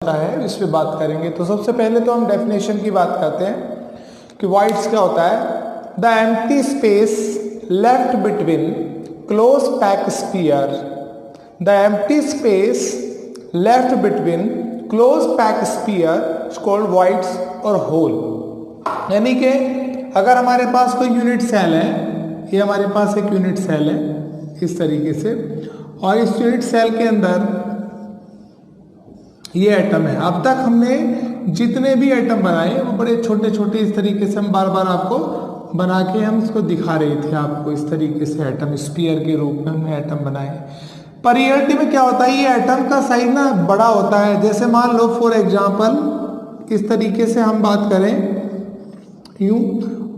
होता है इस पे बात करेंगे। तो सबसे पहले तो हम डेफिनेशन की बात करते हैं कि voids क्या होता है। The empty space left between close pack sphere, the empty space left between close pack sphere is called voids और होल। यानी कि अगर हमारे पास कोई यूनिट सेल है, ये हमारे पास एक यूनिट सेल है इस तरीके से, और इस यूनिट सेल के अंदर ये एटम है। अब तक हमने जितने भी एटम बनाए वो बड़े छोटे छोटे इस तरीके से हम बार बार आपको बना के हम इसको दिखा रहे थे आपको इस तरीके से एटम स्फीयर के रूप में हमने एटम बनाए। पर रियलिटी में क्या होता है, ये एटम का साइज ना बड़ा होता है। जैसे मान लो फॉर एग्जांपल इस तरीके से हम बात करें यूं,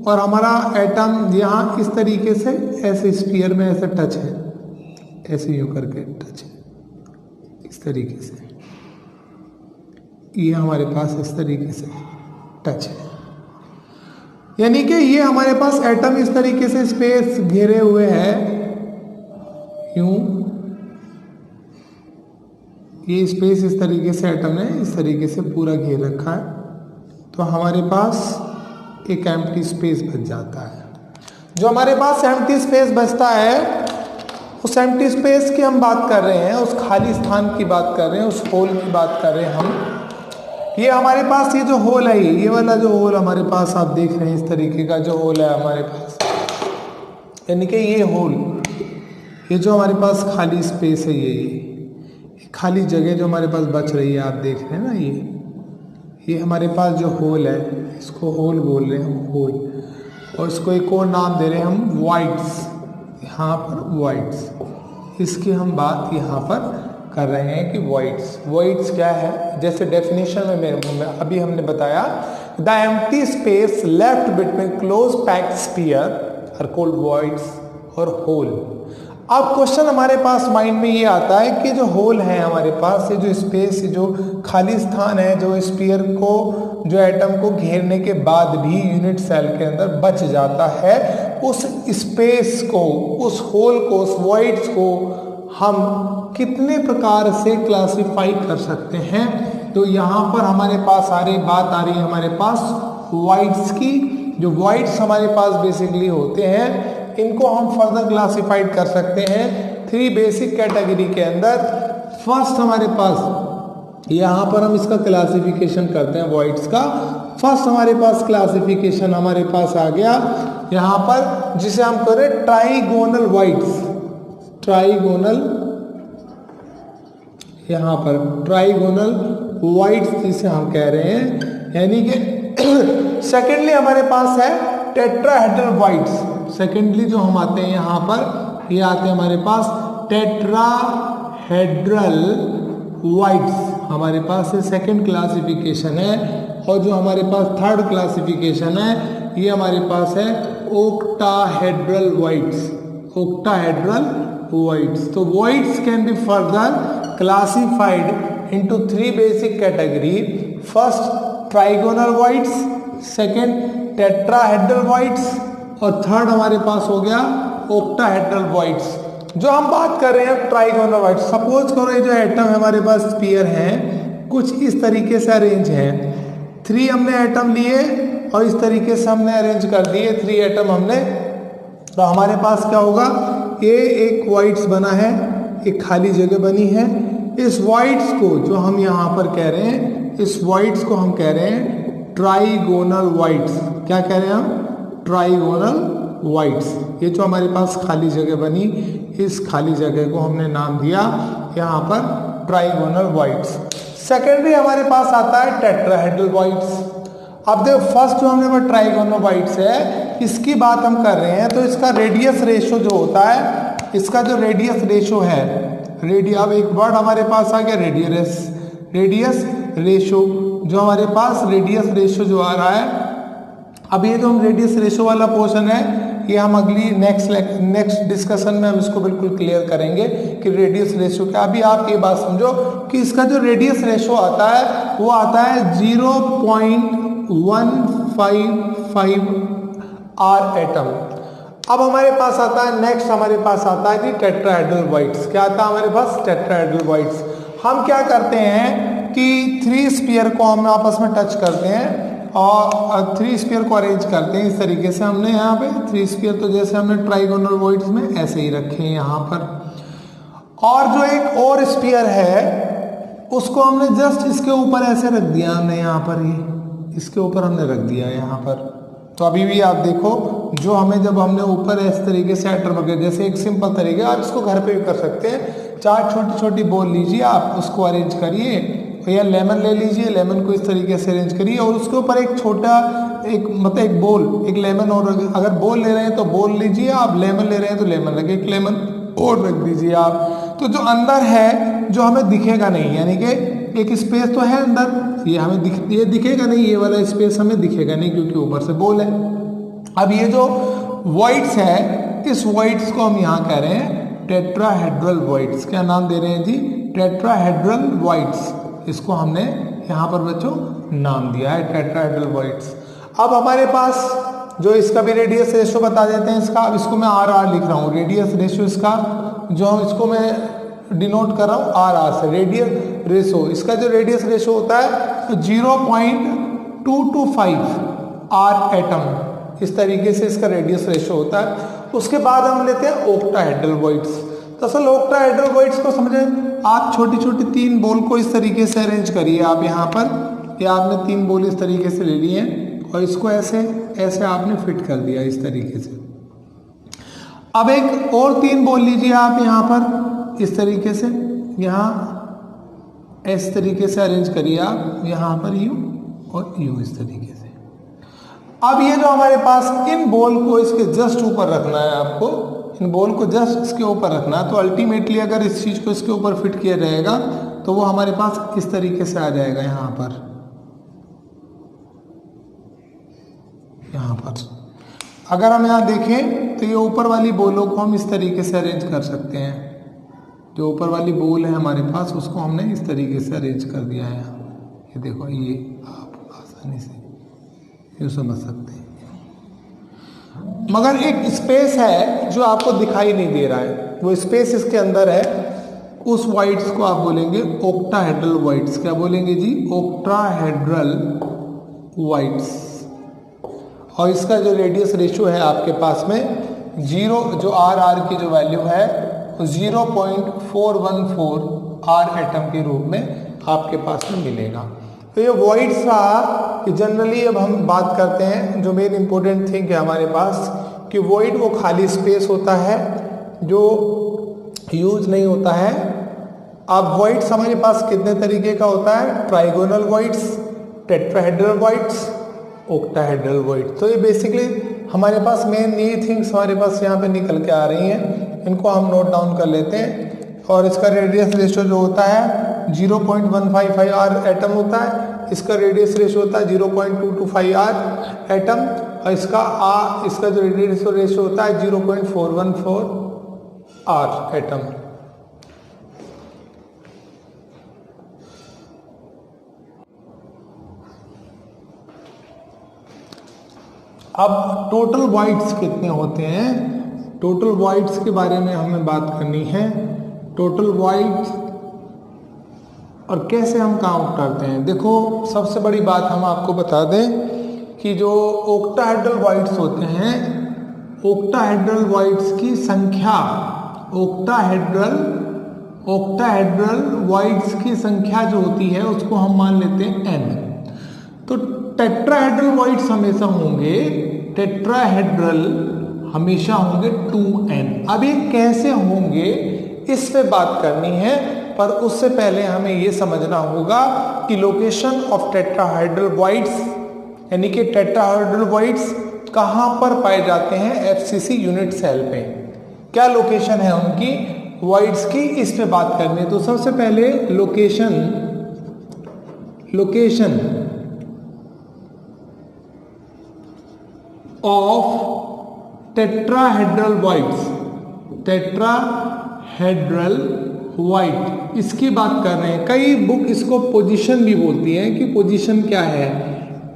और हमारा एटम यहाँ इस तरीके से ऐसे स्फीयर में ऐसे टच है, ऐसे यूं करके टच है इस तरीके से, ये हमारे पास इस तरीके से टच है। यानी कि ये हमारे पास एटम इस तरीके से स्पेस घेरे हुए है यूं, ये स्पेस इस तरीके से एटम ने इस तरीके से पूरा घेर रखा है। तो हमारे पास एक एम्प्टी स्पेस बच जाता है। जो हमारे पास एम्प्टी स्पेस बचता है, उस एम्प्टी स्पेस की हम बात कर रहे हैं, उस खाली स्थान की बात कर रहे हैं, उस होल की बात कर रहे हैं हम। ये हमारे पास ये जो होल है, ये वाला जो होल हमारे पास आप देख रहे हैं इस तरीके का जो होल है हमारे पास, यानी कि ये होल, ये जो हमारे पास खाली स्पेस है, ये खाली जगह जो हमारे पास बच रही है आप देख रहे हैं ना, ये हमारे पास जो होल है इसको होल बोल रहे हैं हम, होल, और इसको एक और नाम दे रहे हैं हम voids। यहाँ पर voids, इसकी हम बात यहाँ पर कर रहे हैं कि voids क्या है। जैसे डेफिनेशन में अभी हमने बताया, the empty space left between close packed sphere are called voids और होल। अब क्वेश्चन हमारे पास माइंड में ये आता है कि जो होल है हमारे पास, ये जो स्पेस, जो खाली स्थान है जो स्फीयर को, जो एटम को घेरने के बाद भी यूनिट सेल के अंदर बच जाता है, उस स्पेस को, उस होल को, उस voids को हम कितने प्रकार से क्लासिफाई कर सकते हैं। तो यहाँ पर हमारे पास बात आ रही है हमारे पास voids की। जो voids हमारे पास बेसिकली होते हैं, इनको हम फर्दर क्लासिफाइड कर सकते हैं 3 बेसिक कैटेगरी के अंदर। फर्स्ट हमारे पास, यहाँ पर हम इसका क्लासिफिकेशन करते हैं voids का। फर्स्ट हमारे पास क्लासिफिकेशन हमारे पास आ गया यहाँ पर, जिसे हम करें ट्राइगोनल voids। ट्राइगोनल, यहाँ पर ट्राइगोनल voids जिसे हम कह रहे हैं, यानी कि सेकेंडली हमारे पास है टेट्राहेड्रल voids। सेकेंडली जो हम आते हैं यहाँ पर, ये आते हैं हमारे पास टेट्राहेड्रल voids, हमारे पास ये सेकेंड क्लासिफिकेशन है। और जो हमारे पास थर्ड क्लासिफिकेशन है, ये हमारे पास है ओक्टाहेड्रल voids। octahedral voids। तो voids can be further classified into 3 basic category. First trigonal voids, second tetrahedral voids, और थर्ड हमारे पास हो गया octahedral voids। जो हम बात कर रहे हैं ट्राइगोनल voids, सपोज करो ये जो एटम है हमारे पास स्फीयर है, कुछ इस तरीके से अरेंज है। 3 हमने एटम लिए और इस तरीके से हमने अरेंज कर दिए 3 एटम हमने। तो हमारे पास क्या होगा, ये एक voids बना है, एक खाली जगह बनी है। इस voids को जो हम यहाँ पर कह रहे हैं, इस voids को हम कह रहे हैं ट्राइगोनल voids। क्या कह रहे हैं हम? Trigonal voids। ये जो हमारे पास खाली जगह बनी, इस खाली जगह को हमने नाम दिया यहाँ पर ट्राइगोनल voids। सेकेंडरी हमारे पास आता है टेट्राहेड्रल voids। अब देखो फर्स्ट जो हमने ट्राइगोनल voids है, इसकी बात हम कर रहे हैं, तो इसका रेडियस रेशो जो होता है, इसका जो रेडियस रेशो है, अब एक वर्ड हमारे पास आ गया रेडियस रेशो। जो हमारे पास रेडियस रेशो जो आ रहा है, अब ये जो हम रेडियस रेशो वाला पोर्शन है, ये हम अगली नेक्स्ट डिस्कशन में हम इसको बिल्कुल क्लियर करेंगे कि रेडियस रेशो क्या। अभी आप ये बात समझो कि इसका जो रेडियस रेशो आता है वो आता है 0.155 R एटम। अब हमारे पास आता है नेक्स्ट, हमारे पास आता है कि टेट्राहेड्रल voids। क्या आता है हमारे पास? Tetrahedral voids। हम क्या करते हैं, कि 3 स्फीयर को हम आपस में टच करते हैं और 3 स्फीयर को अरेंज करते हैं इस तरीके से। हमने यहाँ पे 3 स्फीयर तो जैसे हमने ट्राइगोनल वॉइड्स में ऐसे ही रखे हैं यहाँ पर, और जो एक और स्फीयर है उसको हमने जस्ट इसके ऊपर ऐसे रख दिया हमने यहाँ पर, ये इसके ऊपर हमने रख दिया है यहाँ पर। तो अभी भी आप देखो, जो हमें जब हमने ऊपर इस तरीके से एटर वगैरह, जैसे एक सिंपल तरीके, आप इसको घर पे भी कर सकते हैं। 4 छोटी छोटी बॉल लीजिए, आप उसको अरेंज करिए, या लेमन ले लीजिए, लेमन को इस तरीके से अरेंज करिए और उसके ऊपर एक छोटा एक बोल, एक लेमन, और अगर बोल ले रहे हैं तो बोल लीजिए, आप लेमन ले रहे हैं तो लेमन रखिए, एक लेमन और रख दीजिए आप। तो जो अंदर है जो हमें दिखेगा नहीं, यानी कि एक स्पेस तो है अंदर, ये हमें ये दिखेगा नहीं, ये वाला स्पेस हमें दिखेगा नहीं क्योंकि ऊपर से बोल है। अब ये जो वॉइड्स है, इस वॉइड्स को हम यहाँ कह रहे हैं टेट्राहेड्रल वॉइड्स। क्या नाम दे रहे हैं जी? Tetrahedral voids. इसको हमने यहाँ पर बच्चों नाम दिया है टेट्राहेड्रल वॉइड्स। अब हमारे पास जो इसका भी रेडियस रेशियो बता देते हैं इसका। अब इसको मैं RR लिख रहा हूँ, रेडियस रेशियो इसका, जो इसको मैं डिनोट कर रहा हूँ RR से, रेडियस रेशियो। इसका जो रेडियस रेशियो होता है तो 0.225 R एटम, इस तरीके से इसका रेडियस रेशियो होता है। उसके बाद हम लेते हैं ऑक्टाहेड्रल वॉइड्स। दरअसल ऑक्टाहेड्रल वॉइड्स को समझे आप, छोटी छोटी 3 बॉल को इस तरीके से अरेंज करिए आप यहाँ पर। ये आपने 3 बॉल इस तरीके से ले ली हैं और इसको ऐसे ऐसे आपने फिट कर दिया इस तरीके से। अब एक और 3 बॉल लीजिए आप यहाँ पर इस तरीके से, यहाँ इस तरीके से अरेंज करिए आप, यहाँ पर यूं और यूं इस तरीके से। अब ये जो हमारे पास, इन बॉल को इसके जस्ट ऊपर रखना है आपको, इन बॉल को जस्ट इसके ऊपर रखना है। तो अल्टीमेटली अगर इस चीज को इसके ऊपर फिट किया जाएगा तो वो हमारे पास इस तरीके से आ जाएगा यहाँ पर, यहाँ पर। अगर हम यहाँ देखें तो ये ऊपर वाली बॉलों को हम इस तरीके से अरेंज कर सकते हैं। जो ऊपर वाली बॉल है हमारे पास, उसको हमने इस तरीके से अरेंज कर दिया है। ये देखो, ये आप आसानी से ये समझ सकते हैं। मगर एक स्पेस है जो आपको दिखाई नहीं दे रहा है, वो स्पेस इसके अंदर है। उस वॉइड्स को आप बोलेंगे ऑक्टाहेड्रल वॉइड्स। क्या बोलेंगे जी? Octahedral voids. और इसका जो रेडियस रेशियो है आपके पास में 0, जो RR की जो वैल्यू है 0.414 R एटम के रूप में आपके पास में मिलेगा। तो ये वॉइड्स रहा कि जनरली अब हम बात करते हैं, जो मेन इंपॉर्टेंट थिंग है हमारे पास कि वॉइड वो खाली स्पेस होता है जो यूज नहीं होता है। अब वॉइड्स हमारे पास कितने तरीके का होता है? Trigonal voids, tetrahedral voids, octahedral void. तो ये बेसिकली हमारे पास मेन ये थिंग्स हमारे पास यहाँ पे निकल के आ रही हैं, इनको हम नोट डाउन कर लेते हैं। और इसका रेडियस रेशियो जो होता है 0.155 R एटम होता है, इसका रेडियस रेशियो होता है 0.225 R एटम, और इसका जो रेडियस रेशियो होता है 0.414 R एटम। अब टोटल वॉइड्स कितने होते हैं? टोटल वॉइड्स के बारे में हमें बात करनी है। टोटल वॉइड्स और कैसे हम काउंट करते हैं। देखो, सबसे बड़ी बात हम आपको बता दें कि जो ऑक्टाहेड्रल वॉइड्स होते हैं, ऑक्टाहेड्रल वॉइड्स की संख्या, ऑक्टाहेड्रल वॉइड्स की संख्या जो होती है उसको हम मान लेते हैं n। तो टेट्राहेड्रल वॉइड्स हमेशा होंगे, टेट्राहेड्रल हमेशा होंगे 2n। अब ये कैसे होंगे इस पे बात करनी है, पर उससे पहले हमें ये समझना होगा कि लोकेशन ऑफ टेट्राहेड्रल वॉइड्स, यानी कि टेट्राहेड्रल वॉइड्स कहाँ पर पाए जाते हैं FCC यूनिट सेल पे, क्या लोकेशन है उनकी वॉइड्स की, इस पे बात करनी है। तो सबसे पहले location of tetrahedral voids, tetrahedral void, इसकी बात कर रहे हैं। कई बुक इसको पोजीशन भी बोलती हैं कि पोजीशन क्या है।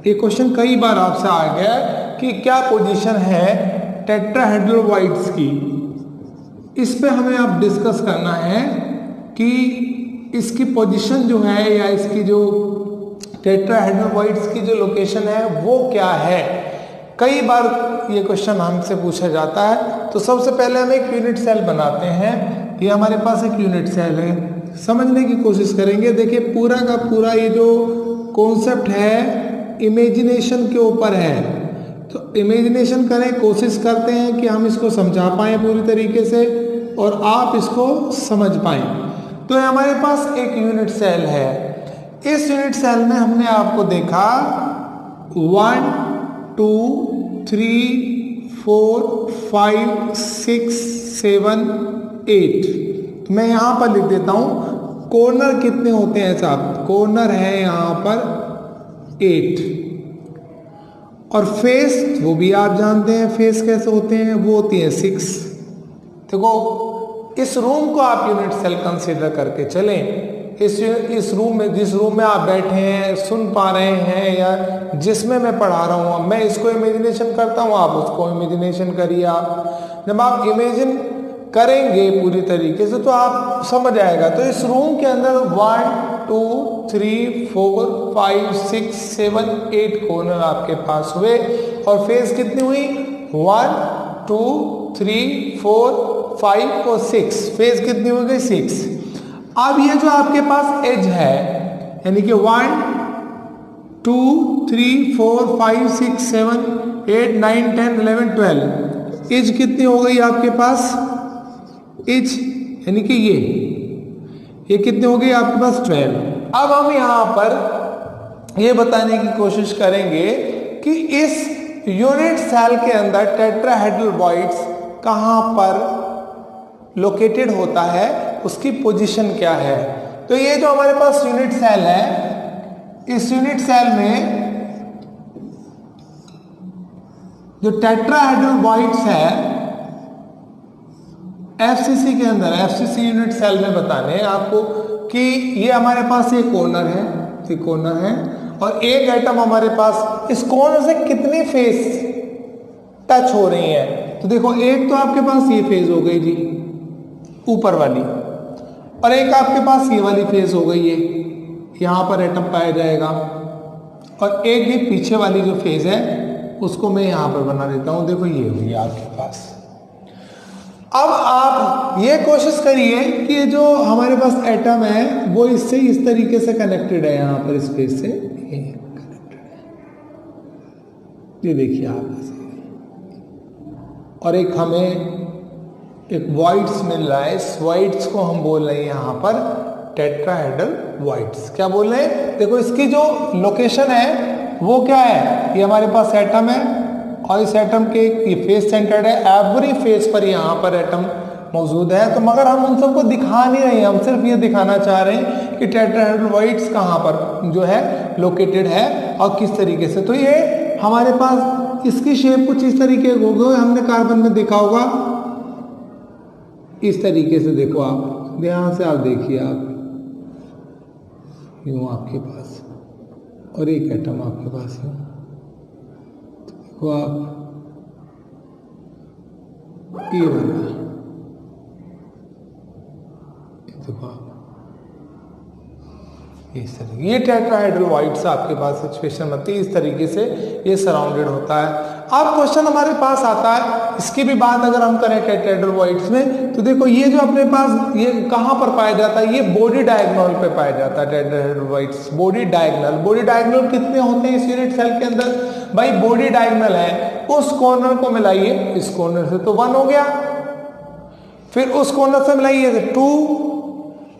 ये क्वेश्चन कई बार आपसे आ गया कि क्या पोजीशन है टेट्राहेड्रल वॉइड्स की। इस पे हमें अब डिस्कस करना है कि इसकी पोजीशन जो है या इसकी जो टेट्राहेड्रल की जो लोकेशन है वो क्या है। कई बार ये क्वेश्चन हमसे पूछा जाता है। तो सबसे पहले हम एक यूनिट सेल बनाते हैं। ये हमारे पास एक यूनिट सेल है, समझने की कोशिश करेंगे। देखिए पूरा का पूरा ये जो कॉन्सेप्ट है इमेजिनेशन के ऊपर है, तो इमेजिनेशन करें, कोशिश करते हैं कि हम इसको समझा पाएँ पूरी तरीके से और आप इसको समझ पाएँ। तो हमारे पास एक यूनिट सेल है। इस यूनिट सेल में हमने आपको देखा 1 2 3 4 5 6 7 8। तो मैं यहाँ पर लिख देता हूँ कॉर्नर कितने होते हैं साहब। कॉर्नर है यहाँ पर 8 और फेस वो भी आप जानते हैं फेस कैसे होते हैं, वो होती है 6। देखो इस रूम को आप यूनिट सेल कंसीडर करके चलें। इस रूम में, जिस रूम में आप बैठे हैं, सुन पा रहे हैं या जिसमें मैं पढ़ा रहा हूँ, मैं इसको इमेजिनेशन करता हूँ, आप उसको इमेजिनेशन करिए। आप जब आप इमेजिन करेंगे पूरी तरीके से तो आप समझ आएगा। तो इस रूम के अंदर 1 2 3 4 5 6 7 8 कॉर्नर आपके पास हुए और फेस कितनी हुई 1 2 3 4 5 और 6। फेस कितनी हो गई 6। अब ये जो आपके पास एज है यानी कि 1 2 3 4 5 6 7 8 9 10 11 12 एज कितनी हो गई आपके पास। एज यानी कि ये कितनी हो गई आपके पास 12। अब हम यहाँ पर ये बताने की कोशिश करेंगे कि इस यूनिट सेल के अंदर टेट्राहेड्रल वॉइड्स कहाँ पर लोकेटेड होता है, उसकी पोजीशन क्या है। तो ये जो हमारे पास यूनिट सेल है, इस यूनिट सेल में जो टेट्राहेड्रल वॉइड्स है एफसीसी के अंदर, एफसीसी यूनिट सेल में बताने हैं आपको कि ये हमारे पास ये कॉर्नर है, ये कॉर्नर है और एक एटम हमारे पास, इस कॉर्नर से कितनी फेस टच हो रही है। तो देखो एक तो आपके पास ये फेज हो गई जी ऊपर वाली, और एक आपके पास ये वाली फेज हो गई है, यहाँ पर एटम पाया जाएगा, और एक ये पीछे वाली जो फेज है उसको मैं यहाँ पर बना देता हूँ। देखो ये हुई आपके पास। अब आप ये कोशिश करिए कि जो हमारे पास एटम है वो इससे इस तरीके से कनेक्टेड है, यहाँ पर इस फेज से ये कनेक्टेड है, ये देखिए आप ऐसे। और एक हमें एक वॉइड्स मिल रहा है, इस वॉइड्स को हम बोल रहे हैं यहाँ पर टेट्राहेड्रल वॉइड्स। क्या बोल रहे हैं, देखो इसकी जो लोकेशन है वो क्या है, ये हमारे पास एटम है और इस एटम के ये फेस सेंटर्ड है, एवरी फेस पर यहाँ पर एटम मौजूद है। तो मगर हम उन सबको दिखा नहीं रहे हैं, हम सिर्फ ये दिखाना चाह रहे हैं कि टेट्राहेड्रल वॉइड्स कहाँ पर जो है लोकेटेड है और किस तरीके से। तो ये हमारे पास इसकी शेप कुछ इस तरीके की होगी, हमने कार्बन में देखा होगा इस तरीके से। देखो आप ध्यान से आप देखिए, आप यूं आपके पास और एक एटम आपके पास है, तो देखो आप ये बना, देखो आप इस तरीके, ये टेट्राहेड्रल वॉइड्स आपके पास सिचुएशन बनती है, इस तरीके से ये सराउंडेड होता है। अब क्वेश्चन हमारे पास आता है, इसकी भी बात अगर हम करें टेट्राहेड्रल वॉइड्स में, तो देखो ये जो अपने पास ये कहाँ पर पाया जाता है, ये बॉडी डायगोनल पे पाया जाता है टेट्राहेड्रल वॉइड्स। बॉडी डायगोनल कितने होते हैं इस यूनिट सेल के अंदर, भाई बॉडी डायगोनल है, उस कॉर्नर को मिलाइए इस कॉर्नर से तो 1 हो गया, फिर उस कॉर्नर से मिलाइए 2,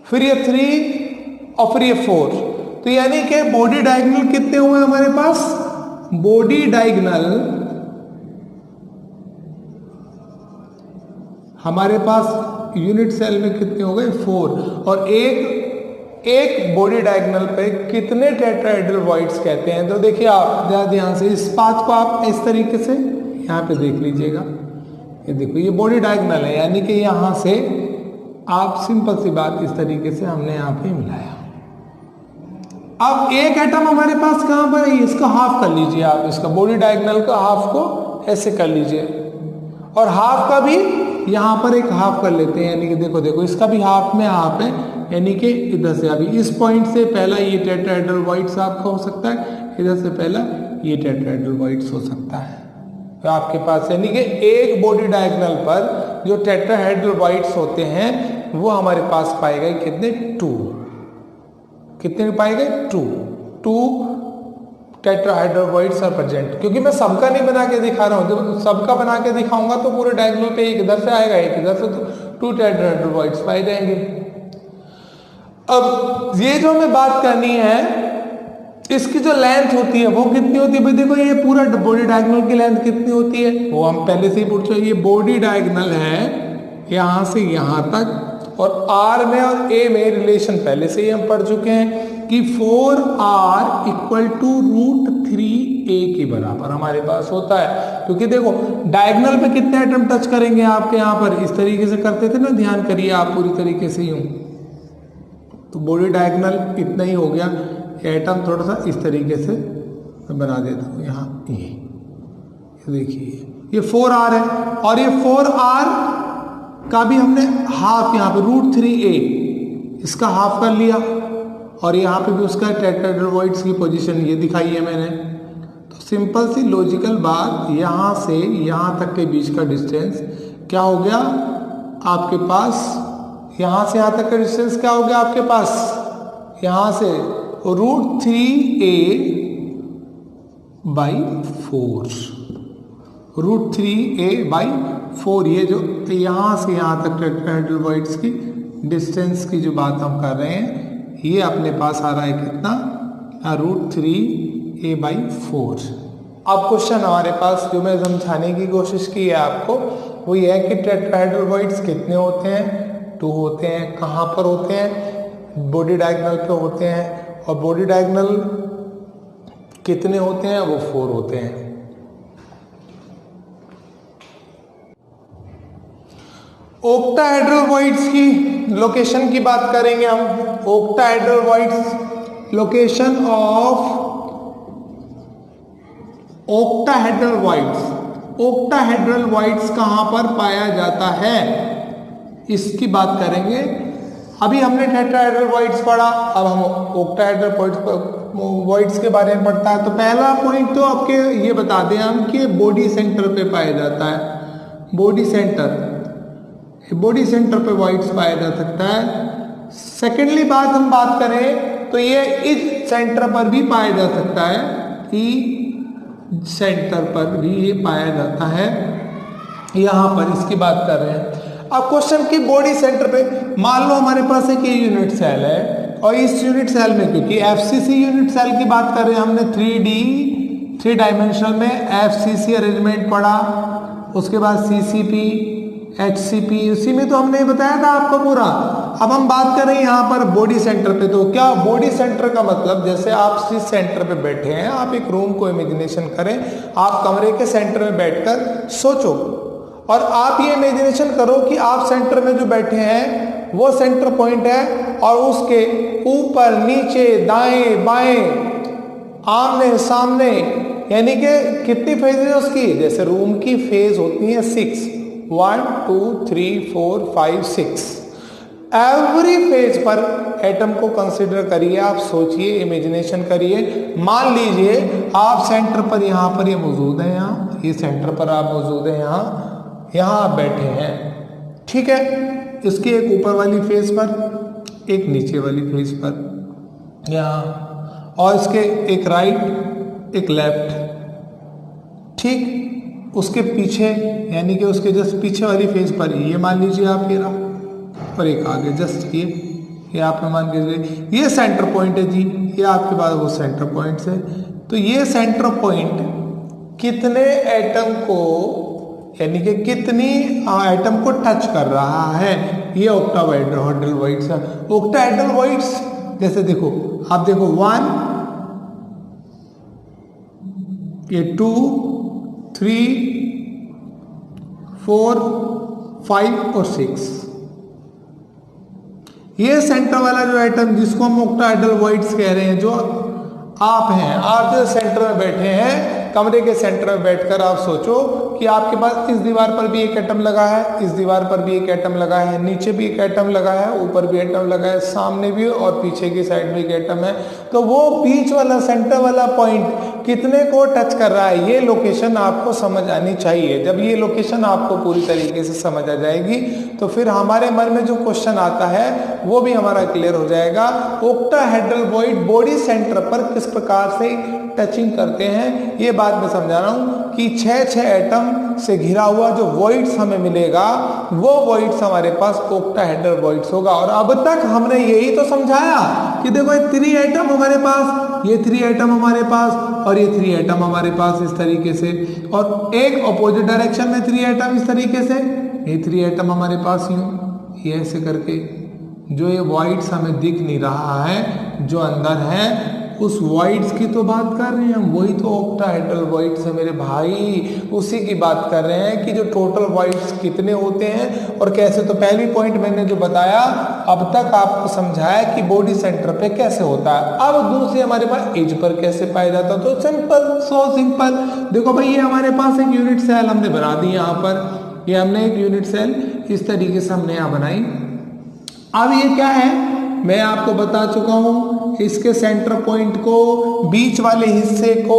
फिर ये 3 और फिर ये 4। तो यानी कि बॉडी डायगोनल कितने हुए हमारे पास, बॉडी डायगोनल हमारे पास यूनिट सेल में कितने हो गए 4, और एक बॉडी डायगोनल पे कितने टेट्राहेड्रल वॉइड्स कहते हैं। तो देखिए आप ज़रा ध्यान से इस बात को आप इस तरीके से यहाँ पे देख लीजिएगा, ये देखो ये बॉडी डायगोनल है, यानी कि यहाँ से आप सिंपल सी बात इस तरीके से हमने यहाँ पे मिलाया। अब एक एटम हमारे पास कहाँ पर है, इसका हाफ कर लीजिए आप, इसका बॉडी डायगोनल का हाफ को ऐसे कर लीजिए, और हाफ का भी यहाँ पर एक हाफ कर लेते हैं, यानी कि देखो इसका भी हाफ में हाफ है, यानी कि इधर से अभी इस पॉइंट से पहला ये टेट्राहेड्रल वॉइड्स आपका हो सकता है, इधर से पहला ये टेट्राहेड्रल वॉइड्स हो सकता है। तो आपके पास यानी कि एक बॉडी डायगोनल पर जो टेट्राहेड्रल वॉइड्स होते हैं वो हमारे पास पाए गए कितने, 2। कितने पाए गए, 2 टेट्राहेड्रल वॉइड्स आर प्रेजेंट। क्योंकि मैं सबका नहीं बना के दिखा रहा हूं, जब सबका बना के दिखाऊंगा तो पूरे डायगोनल पे एक इधर से आएगा एक इधर से, तो 2 टेट्राहेड्रल वॉइड्स पाए जाएंगे। अब ये जो हमें बात करनी है, इसकी जो लेंथ होती है वो कितनी होती है भाई, देखो ये पूरा बॉडी डायगोनल की लेंथ कितनी होती है वो हम पहले से ही पूछ चुके। ये बॉडी डायगोनल है यहां से यहां तक, और आर में और ए में रिलेशन पहले से ही हम पढ़ चुके हैं कि 4r इक्वल टू √3a के बराबर हमारे पास होता है। क्योंकि देखो डायगोनल पे कितने एटम टच करेंगे आपके यहाँ पर, इस तरीके से करते थे ना, ध्यान करिए आप पूरी तरीके से यूं, तो बॉडी डायगोनल इतना ही हो गया। एटम थोड़ा सा इस तरीके से मैं बना देता हूँ यहाँ, ये देखिए ये 4r है, और ये 4r का भी हमने हाफ यहाँ पे √3a इसका हाफ कर लिया, और यहाँ पे भी उसका टेट्राहेड्रल वॉइड्स की पोजीशन ये दिखाई है मैंने। तो सिंपल सी लॉजिकल बात, यहाँ से यहाँ तक के बीच का डिस्टेंस क्या हो गया आपके पास, यहाँ से यहाँ तक का डिस्टेंस क्या हो गया आपके पास, यहाँ से √3a/4, √3a/4, ये जो यहाँ से यहाँ तक टेट्राहेड्रल वॉइड्स की डिस्टेंस की जो बात हम कर रहे हैं, ये अपने पास आ रहा है कितना, √3a/4। अब क्वेश्चन हमारे पास जो मैं समझाने की कोशिश की है आपको, वो ये है कि टेट्राहेड्रल वॉइड्स कितने होते हैं, 2 होते हैं। कहाँ पर होते हैं, बॉडी डायगोनल पे होते हैं, और बॉडी डायगोनल कितने होते हैं, वो 4 होते हैं। ऑक्टाहेड्रल वॉइड्स की लोकेशन की बात करेंगे हम। Octahedral voids, location of octahedral voids, octahedral voids कहां पर पाया जाता है इसकी बात करेंगे। अभी हमने टेट्राहेड्रल वॉइड्स पढ़ा, अब हम ऑक्टाहेड्रल वॉइड्स के बारे में पढ़ता है। तो पहला पॉइंट तो आपके ये बता दें हम कि बॉडी सेंटर पे पाया जाता है, बॉडी सेंटर पे वॉइड्स पाया जा सकता है। सेकेंडली हम बात करें तो ये इस सेंटर पर भी पाया जा सकता है, ई सेंटर पर भी ये पाया जाता है, यहां पर इसकी बात कर रहे हैं। अब क्वेश्चन की बॉडी सेंटर पे मान लो हमारे पास एक यूनिट सेल है, और इस यूनिट सेल में, क्योंकि एफसीसी यूनिट सेल की बात कर रहे हैं, हमने 3 डायमेंशनल में एफसीसी अरेंजमेंट पढ़ा, उसके बाद सीसीपी, एचसीपी, उसी में तो हमने बताया था आपको पूरा। अब हम बात कर रहे हैं यहाँ पर बॉडी सेंटर पे। तो क्या बॉडी सेंटर का मतलब, जैसे आप इस सेंटर पे बैठे हैं, आप एक रूम को इमेजिनेशन करें, आप कमरे के सेंटर में बैठकर सोचो, और आप ये इमेजिनेशन करो कि आप सेंटर में जो बैठे हैं वो सेंटर पॉइंट है, और उसके ऊपर नीचे दाएं बाएं आमने सामने, यानी कि कितनी फेजेस उसकी, जैसे रूम की फेज होती है 6, 1 2 3 4 5 6, एवरी फेज पर एटम को कंसिडर करिए, आप सोचिए, इमेजिनेशन करिए। मान लीजिए आप सेंटर पर यहाँ पर ये मौजूद है, यहाँ ये सेंटर पर आप मौजूद है, यहाँ आप बैठे हैं, ठीक है। इसकी एक ऊपर वाली फेज पर, एक नीचे वाली फेज पर, यहाँ, और इसके एक राइट एक लेफ्ट, ठीक। उसके पीछे यानी कि उसके जस्ट पीछे वाली फेज पर ये मान लीजिए आप ये रहा, और एक आगे जस्ट ये आप मान के ये सेंटर पॉइंट है जी, ये आपके पास वो सेंटर पॉइंट है। तो ये सेंटर पॉइंट कितने एटम को, यानी कि कितनी एटम को टच कर रहा है, ये ऑक्टाहेड्रल वॉइड्स है। ऑक्टाहेड्रल वॉइड्स जैसे देखो, आप देखो 1, ये 2 3 4 5 और 6, ये सेंटर वाला जो एटम जिसको हम ऑक्टाहेड्रल वॉइड्स कह रहे हैं, जो आप हैं, आप जो सेंटर में बैठे हैं, कमरे के सेंटर में बैठकर आप सोचो कि आपके पास इस दीवार पर भी एक एटम लगा है, इस दीवार पर भी एक एटम लगा है, नीचे भी एक एटम लगा है, ऊपर भी एटम लगा है, सामने भी और पीछे की साइड में एक एटम है। तो वो बीच वाला सेंटर वाला पॉइंट कितने को टच कर रहा है, ये लोकेशन आपको समझ आनी चाहिए। जब ये लोकेशन आपको पूरी तरीके से समझ आ जाएगी तो फिर हमारे मन में जो क्वेश्चन आता है वो भी हमारा क्लियर हो जाएगा। ओक्टाहेड्रल वॉइड बॉडी सेंटर पर किस प्रकार से टचिंग करते हैं, ये बात मैं समझा रहा हूं कि 6 एटम से घिरा हुआ जो वॉइड्स हमें मिलेगा वो वॉइड्स हमारे पास ओक्टाहेड्रल वॉइड्स होगा। और अब तक हमने यही तो समझाया कि देखो 3 एटम हमारे पास, ये 3 एटम हमारे पास और ये 3 एटम हमारे पास इस तरीके से, और एक अपोजिट डायरेक्शन में 3 एटम इस तरीके से, ये 3 एटम हमारे पास यूं ये ऐसे करके। जो ये वॉइड्स हमें दिख नहीं रहा है जो अंदर है उस वॉइड्स की तो बात कर रहे हैं हम, वही तो ओक्टाहेड्रल वॉइड्स है मेरे भाई, उसी की बात कर रहे हैं कि जो टोटल वॉइड्स कितने होते हैं और कैसे। तो पहली पॉइंट मैंने जो बताया अब तक आपको समझाया कि बॉडी सेंटर पे कैसे होता है। अब दूसरी हमारे पास एज पर कैसे पाया जाता है, तो सिंपल, सो सिंपल। देखो भाई ये हमारे पास एक यूनिट सेल हमने बना दी, यहाँ पर ये हमने एक यूनिट सेल इस तरीके से हमने यहाँ बनाई। अब ये क्या है मैं आपको बता चुका हूं, इसके सेंटर पॉइंट को, बीच वाले हिस्से को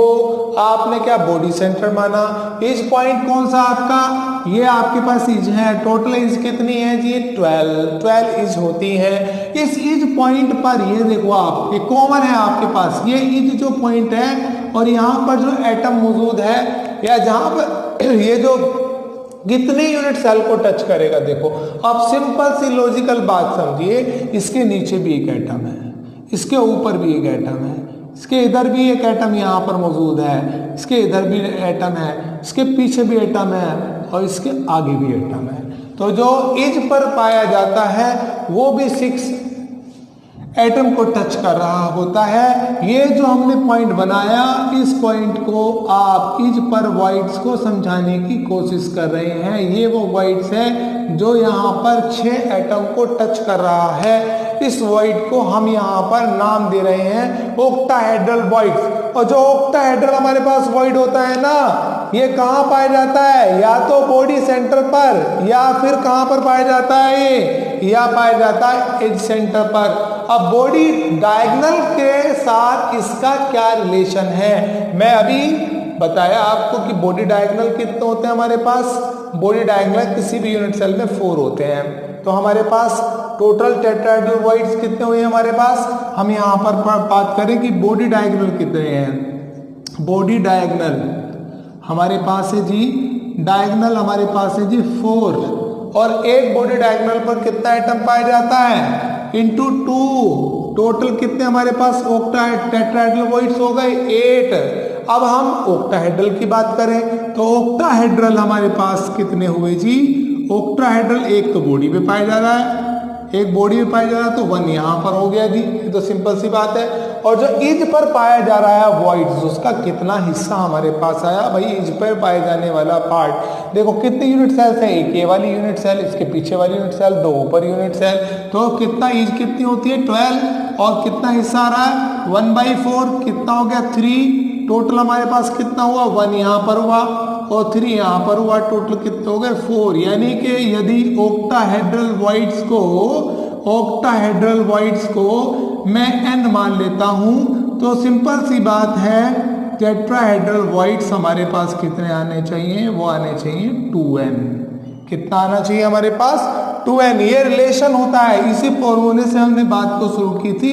आपने क्या बॉडी सेंटर माना। इज पॉइंट कौन सा आपका, ये आपके पास इज है। टोटल इज कितनी है जी 12 इज होती है। इस इज पॉइंट पर ये देखो आप, ये कॉमन है आपके पास, ये इज जो पॉइंट है और यहाँ पर जो एटम मौजूद है या जहां पर ये जो कितने यूनिट सेल को टच करेगा। देखो अब सिंपल सी लॉजिकल बात समझिए, इसके नीचे भी एक एटम है, इसके ऊपर भी एक एटम है, इसके इधर भी एक एटम यहाँ पर मौजूद है, इसके इधर भी एटम है, इसके पीछे भी एटम है और इसके आगे भी एटम है। तो जो इज पर पाया जाता है वो भी 6 एटम को टच कर रहा होता है। ये जो हमने पॉइंट बनाया, इस पॉइंट को आप इज पर वॉइड्स को समझाने की कोशिश कर रहे हैं। ये वो वॉइड्स है जो यहाँ पर 6 एटम को टच कर रहा है। इस वॉइड को हम यहाँ पर नाम दे रहे हैं ओक्टाहेड्रल वॉइड्स। और जो ओक्टाहेड्रल हमारे पास वॉइड होता है ना, ये कहाँ पाया जाता है, या तो बॉडी सेंटर पर या फिर कहाँ पर पाया जाता है, ये या पाया जाता है एज सेंटर पर। अब बॉडी डायगोनल के साथ इसका क्या रिलेशन है, मैं अभी बताया आपको कि बॉडी डायगोनल कितने होते हैं हमारे पास। बॉडी डायगोनल किसी भी यूनिट सेल में 4 होते हैं। तो हमारे पास टोटल टेट्राहेड्रल वॉइड्स कितने हुए हमारे पास, हम यहाँ पर बात करें कि बॉडी डायगोनल कितने हैं। बॉडी डायगोनल हमारे पास है जी, डायगोनल हमारे पास है जी 4, और एक बॉडी डायगोनल पर कितना एटम पाया जाता है इंटू 2। टोटल कितने हमारे पास टेट्राहेड्रल वॉइड्स हो गए 8। अब हम ओक्टाहेड्रल की बात करें तो ओक्टाहेड्रल हमारे पास कितने हुए जी, ओक्टाहेड्रल एक तो बॉडी पे पाया जा रहा है, एक बॉडी में पाया जा रहा है तो 1 यहाँ पर हो गया जी, ये तो सिंपल सी बात है। और जो इज पर पाया जा रहा है वॉइड्स, उसका कितना हिस्सा हमारे पास आया भाई, इज पर पाए जाने वाला पार्ट। देखो कितने यूनिट सेल्स है, एक ये वाली यूनिट सेल, इसके पीछे वाली यूनिट सेल, 2 ऊपर यूनिट सेल। तो कितना इज कितनी होती है 12, और कितना हिस्सा आ रहा है 1/4, कितना हो गया 3। टोटल हमारे पास कितना हुआ 1 यहाँ पर हुआ और 3 यहाँ पर हुआ, टोटल कितने हो गए 4। यानी कि यदि ओक्टाहेड्रल वॉइड्स को मैं n मान लेता हूं तो सिंपल सी बात है टेट्राहेड्रल वॉइड्स हमारे पास कितने आने चाहिए, वो आने चाहिए 2n। कितना आना चाहिए हमारे पास 2n। ये रिलेशन होता है, इसी फॉर्मूले से हमने बात को शुरू की थी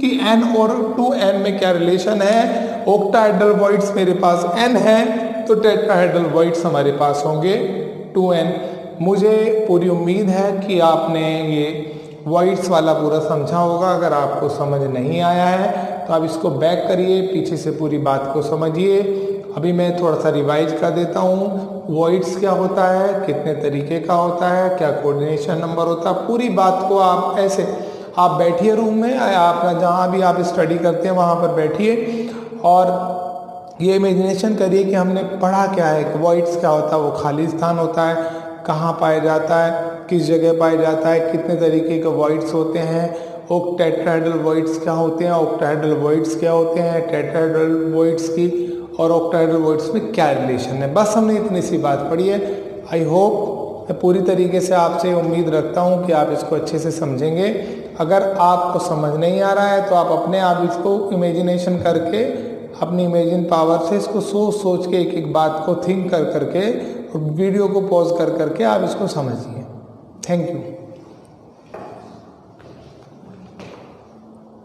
कि n और 2n में क्या रिलेशन है। ओक्टाहेड्रल वॉइड्स मेरे पास n है तो टेट्राहेड्रल वॉइड्स हमारे पास होंगे 2n। मुझे पूरी उम्मीद है कि आपने ये वॉइड्स वाला पूरा समझा होगा। अगर आपको समझ नहीं आया है तो आप इसको बैक करिए, पीछे से पूरी बात को समझिए। अभी मैं थोड़ा सा रिवाइज कर देता हूँ, वॉइड्स क्या होता है, कितने तरीके का होता है, क्या कोऑर्डिनेशन नंबर होता है, पूरी बात को आप ऐसे आप बैठिए रूम में, आप जहाँ भी आप स्टडी करते हैं वहाँ पर बैठिए और ये इमेजिनेशन करिए कि हमने पढ़ा क्या है कि वॉइड्स क्या होता है। वो खाली स्थान होता है, कहाँ पाया जाता है, किस जगह पाया जाता है, कितने तरीके के वॉइड्स होते हैं, टेट्राहेड्रल वॉइड्स क्या होते हैं, ओक्टाहेड्रल वॉइड्स क्या होते हैं, टेट्राहेड्रल वॉइड्स की और ऑक्टाहेड्रल वॉइड्स में क्या रिलेशन है। बस हमने इतनी सी बात पढ़ी है। आई होप मैं पूरी तरीके से आपसे उम्मीद रखता हूँ कि आप इसको अच्छे से समझेंगे। अगर आपको समझ नहीं आ रहा है तो आप अपने आप इसको इमेजिनेशन करके, अपनी इमेजिन पावर से इसको सोच सोच के एक एक बात को थिंक कर करके वीडियो को पॉज कर करके आप इसको समझिए। Thank you.